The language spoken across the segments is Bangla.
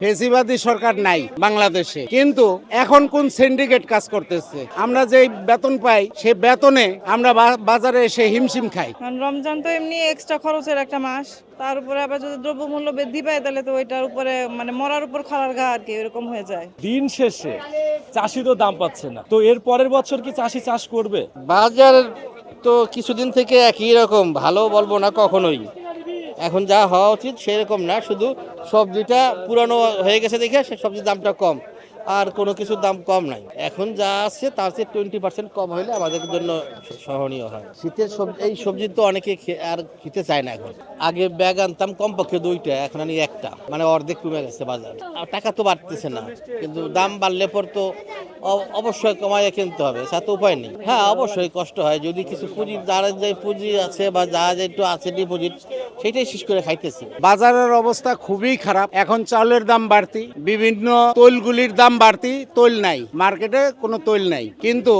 ফেসিবাদী সরকার নাই বাংলাদেশে, কিন্তু এখন কোন সিন্ডিকেট কাজ করতেছে। আমরা যে বেতন পাই সে বেতনে আমরা বাজারে এসে হিমশিম খাই। রমজান তো এমনি এক্সট্রা খরচের একটা মাস, তার উপরে আবার যদি দ্রব্যমূল্য বৃদ্ধি পায় তাহলে তো ওইটার উপরে মরার উপর খাওয়ার ঘা আর কি এরকম হয়ে যায়। দিন শেষে চাষি তো দাম পাচ্ছে না, তো এর পরের বছর কি চাষি চাষ করবে? বাজার তো কিছুদিন থেকে একই রকম, ভালো বলবো না কখনোই। এখন যা হওয়া উচিত সেরকম না, শুধু সবজিটা পুরানো হয়ে গেছে দেখে সে সবজির দামটা কম, আর কোনো কিছুর দাম কম নাই। এখন যা আছে তার চেয়ে 20% কম হলে আমাদের জন্য সহনীয় হয়। শীতের এই সবজি তো অনেকে আর খেতে চায় না এখন। আগে ব্যাগ আনতাম কমপক্ষে 2টা, এখন আনি 1টা, মানে অর্ধেক কমে গেছে বাজার। আর টাকা তো বাড়তেছে না, কিন্তু দাম বাড়লে পর তো অবশ্যই কমাইয়ে কিনতে হবে, তা তো উপায় নেই। হ্যাঁ, অবশ্যই কষ্ট হয় যদি কিছু পুঁজি, যারা যে পুঁজি আছে বা যা একটু আছে ডিপোজিট, সেটাই শেষ করে খাইতেছি। বাজারের অবস্থা খুবই খারাপ। এখন চাউলের দাম বাড়তি, বিভিন্ন তৈলগুলির দাম বাড়তি, তৈল নাই মার্কেটে, কোনো তৈল নাই। কিন্তু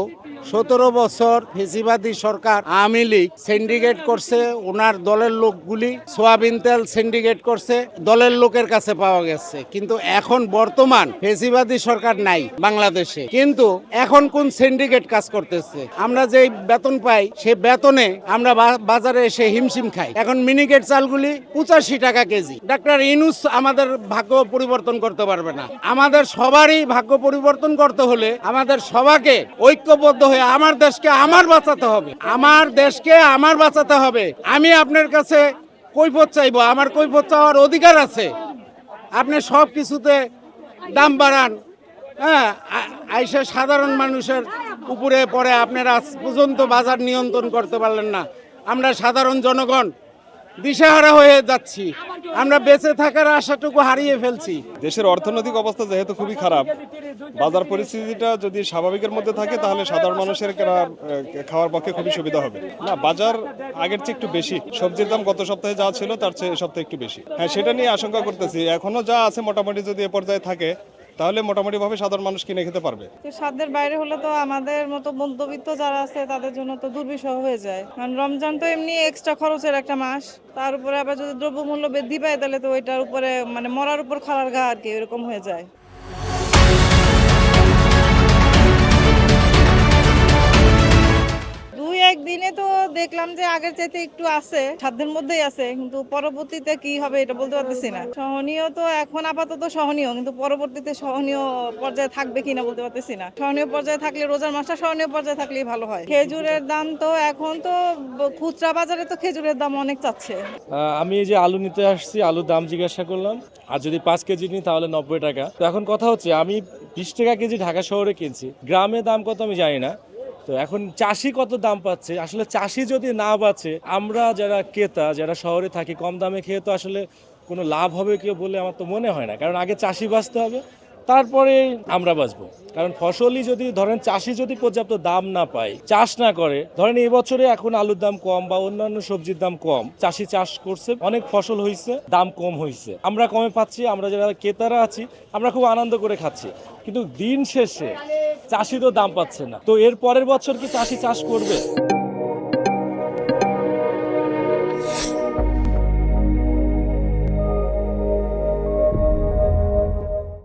17 বছর ফেসিবাদী সরকার আওয়ামী লীগ সিন্ডিকেট করছে, ওনার দলের লোকগুলি সোয়াবিন তেল সিন্ডিকেট করছে, দলের লোকের কাছে পাওয়া গেছে। কিন্তু এখন বর্তমান ফেসিবাদী সরকার নাই বাংলাদেশে, কিন্তু এখন কোন সিন্ডিকেট কাজ করতেছে। আমরা যে বেতন পাই সে বেতনে আমরা বাজারে এসে হিমশিম খাই। এখন মিনিকেট চালগুলি 85 টাকা কেজি। ডাক্তার ইউনূস আমাদের ভাগ্য পরিবর্তন করতে পারবে না। আমাদের সবারই ভাগ্য পরিবর্তন করতে হলে আমাদের সবাইকে ঐক্যবদ্ধ হয়ে আমার দেশকে আমার বাঁচাতে হবে, আমার দেশকে আমার বাঁচাতে হবে। আমি আপনার কাছে কৈফিয়ত চাইবো, আমার কৈফিয়ত চাওয়ার অধিকার আছে। আপনি সব কিছুতে দাম বাড়ান, হ্যাঁ, আইসা সাধারণ মানুষের উপরে পড়ে আপনারা আজ পর্যন্ত বাজার নিয়ন্ত্রণ করতে পারলেন না। আমরা সাধারণ জনগণ দিশেহারা হয়ে যাচ্ছি, আমরা বেঁচে থাকার আশাটুকু হারিয়ে ফেলছি। দেশের অর্থনৈতিক অবস্থা যেহেতু খুবই খারাপ, বাজার পরিস্থিতিটা যদি স্বাভাবিকের মধ্যে থাকে তাহলে সাধারণ মানুষের খাওয়ার পক্ষে খুবই সুবিধা হবে। না, বাজার আগের চেয়ে একটু বেশি, সবজির দাম গত সপ্তাহে যা ছিল তার চেয়ে এ সপ্তাহে একটু বেশি। হ্যাঁ, সেটা নিয়ে আশঙ্কা করতেছি। এখনো যা আছে মোটামুটি যদি এ পর্যায়ে থাকে তাহলে মোটামুটি ভাবে সাধারণ মানুষ কিনে খেতে পারবে। সাধ্যের বাইরে হলে তো আমাদের মতো মধ্যবিত্ত যারা আছে তাদের জন্য তো দুর্বিষহ হয়ে যায়। কারণ রমজান তো এমনি এক্সট্রা খরচের একটা মাস, তার উপরে আবার যদি দ্রব্যমূল্য বৃদ্ধি পায় তাহলে তো ওইটার উপরে মরার উপর খাওয়ার ঘা আর কি এরকম হয়ে যায়। একদিনে তো দেখলাম যে আগের চাইতে একটু আছে, সাধ্যের মধ্যেই আছে, কিন্তু পরবর্তীতে কি হবে এটা বলতে পারতেছি না। সহনীয় তো এখন আপাতত সহনীয়, কিন্তু পরবর্তীতে সহনীয় পর্যায়ে থাকবে কিনা বলতে পারতেছি না। সহনীয় পর্যায়ে থাকলে রোজার মাসটা সহনীয় পর্যায়ে থাকলেই ভালো হয়। খেজুরের দাম তো এখন তো খুচরা বাজারে তো খেজুরের দাম অনেক চাচ্ছে। আমি এই যে আলু নিতে আসছি, আলুর দাম জিজ্ঞাসা করলাম, আর যদি 5 কেজি নিই তাহলে 90 টাকা। তো এখন কথা হচ্ছে আমি 20 টাকা কেজি ঢাকা শহরে কিনছি, গ্রামে দাম কত আমি জানি না। তো এখন চাষি কত দাম পাচ্ছে, আসলে চাষি যদি না বাঁচে, আমরা যারা ক্রেতা, যারা শহরে থাকি, কম দামে খেয়ে তো আসলে কোনো লাভ হবে কেউ বলে আমার তো মনে হয় না। কারণ আগে চাষি বাঁচতে হবে, তারপরে আমরা বাঁচবো। কারণ ফসলই যদি ধরেন চাষি যদি পর্যাপ্ত দাম না পায়, চাষ না করে, ধরেন এই বছরে এখন আলুর দাম কম বা অন্যান্য সবজির দাম কম, চাষি চাষ করছে, অনেক ফসল হয়েছে, দাম কম হয়েছে, আমরা কমে পাচ্ছি, আমরা যারা ক্রেতারা আছি আমরা খুব আনন্দ করে খাচ্ছি। কিন্তু দিন শেষে চাষি তো দাম পাচ্ছে না, তো এর পরের বছর কি চাষি চাষ করবে?